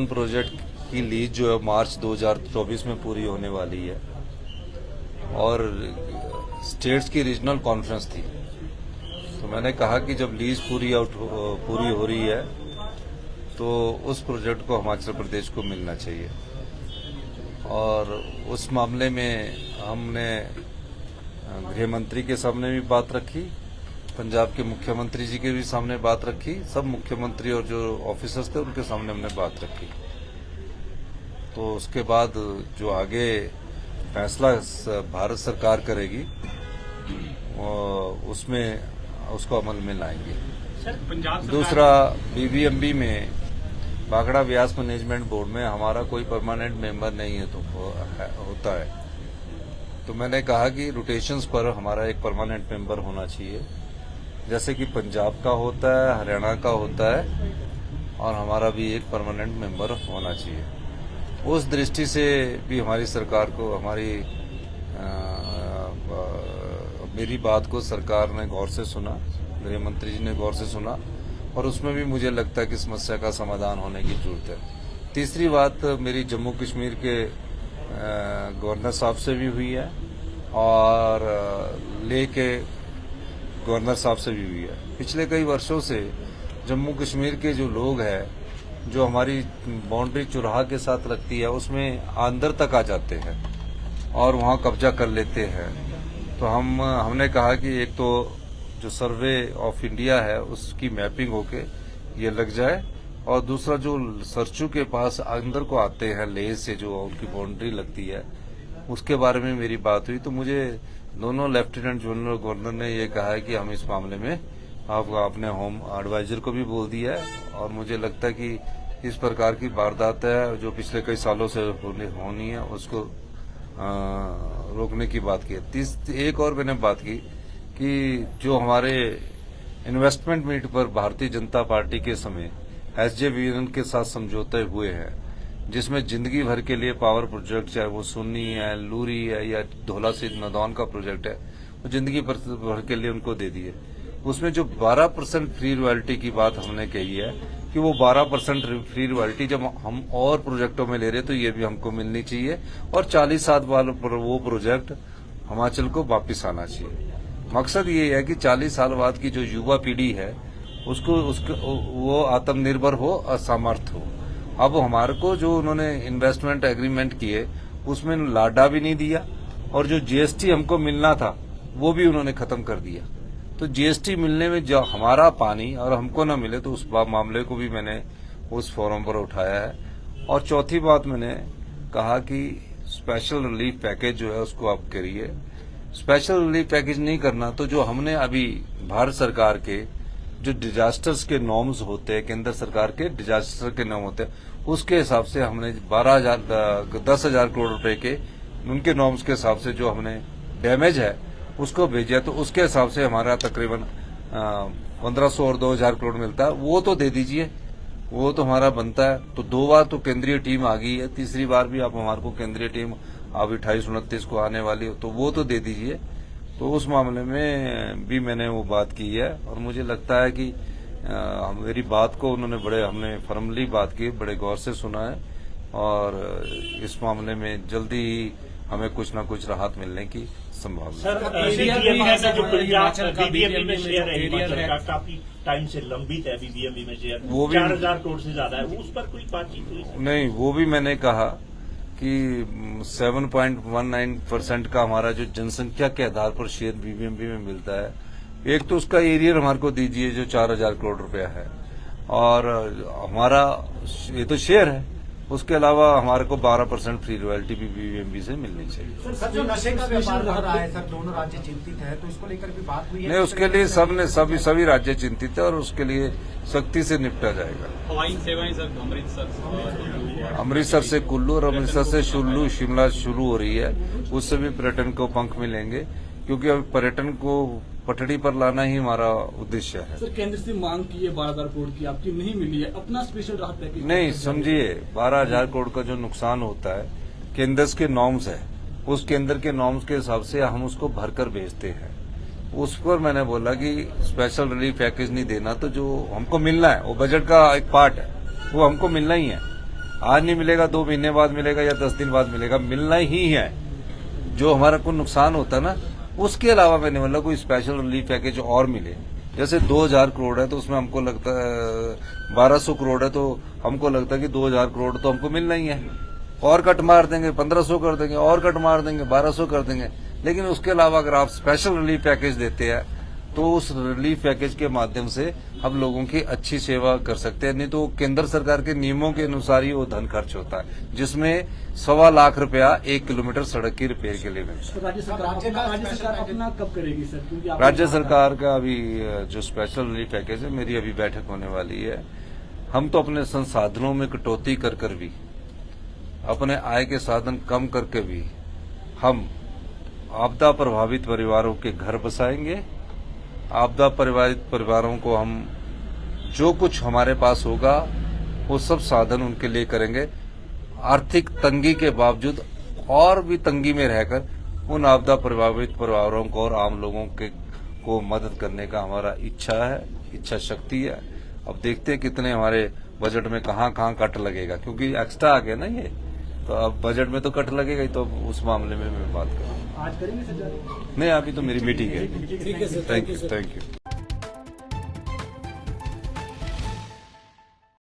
Project की lease जो है मार्च 2024 में पूरी होने वाली है और स्टेट्स की रीजनल कॉन्फ्रेंस थी। तो मैंने कहा कि जब लीज पूरी हो रही है तो उस प्रोजेक्ट को हिमाचल प्रदेश को मिलना चाहिए। और उस मामले में हमने गृह मंत्री के सामने भी बात रखी, पंजाब के मुख्यमंत्री जी के भी सामने बात रखी, सब मुख्यमंत्री और जो ऑफिसर्स थे उनके सामने हमने बात रखी। तो उसके बाद जो आगे फैसला भारत सरकार करेगी उसमें उसको अमल में लाएंगे। दूसरा, बीबीएमबी में भाखड़ा व्यास मैनेजमेंट बोर्ड में हमारा कोई परमानेंट मेंबर नहीं है तो होता है। तो मैंने कहा कि रोटेशंस पर हमारा एक परमानेंट मेंबर होना चाहिए, जैसे कि पंजाब का होता है, हरियाणा का होता है, और हमारा भी एक परमानेंट मेंबर होना चाहिए। उस दृष्टि से भी हमारी सरकार को मेरी बात को सरकार ने गौर से सुना, गृह मंत्री जी ने गौर से सुना, और उसमें भी मुझे लगता है कि समस्या का समाधान होने की जरूरत है। तीसरी बात मेरी जम्मू कश्मीर के गवर्नर साहब से भी हुई है और लेह के गवर्नर साहब से भी हुई है। पिछले कई वर्षों से जम्मू कश्मीर के जो लोग हैं, जो हमारी बाउंड्री चुराहा के साथ लगती है, उसमें अंदर तक आ जाते हैं और वहां कब्जा कर लेते हैं। तो हमने कहा कि एक तो जो सर्वे ऑफ इंडिया है उसकी मैपिंग होके ये लग जाए, और दूसरा जो सरचू के पास अंदर को आते हैं लेह से, जो उनकी बाउंड्री लगती है, उसके बारे में मेरी बात हुई। तो मुझे दोनों लेफ्टिनेंट जनरल गवर्नर ने ये कहा है कि हम इस मामले में अपने होम एडवाइजर को भी बोल दिया है, और मुझे लगता है कि इस प्रकार की वारदात है जो पिछले कई सालों से होनी है, उसको रोकने की बात की। एक और मैंने बात की कि जो हमारे इन्वेस्टमेंट मीट पर भारतीय जनता पार्टी के समय SJVN के साथ समझौते हुए हैं, जिसमें जिंदगी भर के लिए पावर प्रोजेक्ट, चाहे वो सुन्नी है, लूरी है या धौला से नदौन का प्रोजेक्ट है, वो जिंदगी भर के लिए उनको दे दिए। उसमें जो 12% फ्री रॉयल्टी की बात हमने कही है कि वो 12% फ्री रॉयल्टी जब हम और प्रोजेक्टों में ले रहे तो ये भी हमको मिलनी चाहिए, और 40 साल बाद वो प्रोजेक्ट हिमाचल को वापिस आना चाहिए। मकसद ये है कि 40 साल बाद की जो युवा पीढ़ी है उसको वो आत्मनिर्भर हो और सामर्थ हो। अब हमारे को जो उन्होंने इन्वेस्टमेंट एग्रीमेंट किए उसमें लाडा भी नहीं दिया, और जो GST हमको मिलना था वो भी उन्होंने खत्म कर दिया। तो GST मिलने में जो हमारा पानी और हमको न मिले, तो उस मामले को भी मैंने उस फोरम पर उठाया है। और चौथी बात मैंने कहा कि स्पेशल रिलीफ पैकेज जो है उसको आप करिए। स्पेशल रिलीफ पैकेज नहीं करना तो जो हमने अभी भारत सरकार के जो डिजास्टर्स के नॉर्म्स होते हैं, केंद्र सरकार के डिजास्टर के नॉर्म होते हैं, उसके हिसाब से हमने 10,000 करोड़ रुपए के उनके नॉर्म्स के हिसाब से जो हमने डैमेज है उसको भेजा, तो उसके हिसाब से हमारा तकरीबन 1,500 और 2,000 करोड़ मिलता है। वो तो दे दीजिए, वो तो हमारा बनता है। तो 2 बार तो केंद्रीय टीम आ गई है, तीसरी बार भी आप हमारे को केंद्रीय टीम अब 28-29 को आने वाली हो, तो वो तो दे दीजिए। तो उस मामले में भी मैंने वो बात की है, और मुझे लगता है कि मेरी बात को हमने फर्मली बात की, बड़े गौर से सुना है, और इस मामले में जल्दी ही हमें कुछ न कुछ राहत मिलने की संभावना है। काफी टाइम से लंबित है बीबीएमबी में शेयर, वो भी 4,000 करोड़ से ज्यादा है, उस पर कोई बातचीत हुई? नहीं, वो भी मैंने कहा कि 7.19% का हमारा जो जनसंख्या के आधार पर शेयर बीबीएमबी में मिलता है, एक तो उसका एरियर हमारे को दीजिए जो 4,000 करोड़ रुपया है, और हमारा ये तो शेयर है, उसके अलावा हमारे को 12% फ्री रॉयल्टी भी बीबीएमबी से मिलनी चाहिए। सर, जो नशे का व्यापार बढ़ रहा है सर, दोनों राज्य चिंतित है, तो इसको लेकर भी बात हुई है? नहीं, उसके लिए सभी राज्य चिंतित है, और उसके लिए सख्ती से निपटा जाएगा। हवाई सेवाएं सर अमृतसर से कुल्लू और अमृतसर से शिमला शुरू हो रही है, उससे भी पर्यटन को पंख मिलेंगे, क्योंकि अब पर्यटन को पटड़ी पर लाना ही हमारा उद्देश्य है। सर, केंद्र से मांग की है 12,000 करोड़ की, आपकी नहीं मिली है, अपना स्पेशल राहत पैकेज नहीं, समझिए 12,000 करोड़ का जो नुकसान होता है, केंद्र के नॉर्म्स है, उस केंद्र के नॉर्म्स के हिसाब से हम उसको भरकर भेजते हैं। उस पर मैंने बोला कि स्पेशल रिलीफ पैकेज नहीं देना, तो जो हमको मिलना है वो बजट का एक पार्ट है, वो हमको मिलना ही है। आज नहीं मिलेगा, 2 महीने बाद मिलेगा या 10 दिन बाद मिलेगा, मिलना ही है। जो हमारा कोई नुकसान होता है ना, उसके अलावा मैंने मतलब कोई स्पेशल रिलीफ पैकेज और मिले। जैसे 2000 करोड़ है तो उसमें हमको लगता है 1200 करोड़ है तो हमको लगता है कि 2000 करोड़ तो हमको मिलना ही है। और कट मार देंगे, 1500 कर देंगे, और कट मार देंगे, 1200 कर देंगे। लेकिन उसके अलावा अगर आप स्पेशल रिलीफ पैकेज देते हैं तो उस रिलीफ पैकेज के माध्यम से हम लोगों की अच्छी सेवा कर सकते हैं। नहीं तो केंद्र सरकार के नियमों के अनुसार ही वो धन खर्च होता है, जिसमें 1.25 लाख रुपया 1 किलोमीटर सड़क की रिपेयर के लिए मिलता है। तो राज्य सरकार अपना कब करेगी सर? क्योंकि आप राज्य सरकार का अभी जो स्पेशल रिलीफ पैकेज है, मेरी अभी बैठक होने वाली है। हम तो अपने संसाधनों में कटौती कर भी, अपने आय के साधन कम करके भी हम आपदा प्रभावित परिवारों के घर बसाएंगे। आपदा प्रभावित परिवारों को हम जो कुछ हमारे पास होगा वो सब साधन उनके लिए करेंगे। आर्थिक तंगी के बावजूद और भी तंगी में रहकर उन आपदा प्रभावित परिवारों को और आम लोगों को मदद करने का हमारा इच्छा शक्ति है। अब देखते हैं कितने हमारे बजट में कहाँ कट लगेगा, क्योंकि एक्स्ट्रा आ गया ना ये, तो अब बजट में तो कट लगेगा ही। तो उस मामले में मैं बात करूँ आज करेंगे सर? नहीं, अभी तो मेरी मीटिंग है। ठीक है सर, थैंक यू।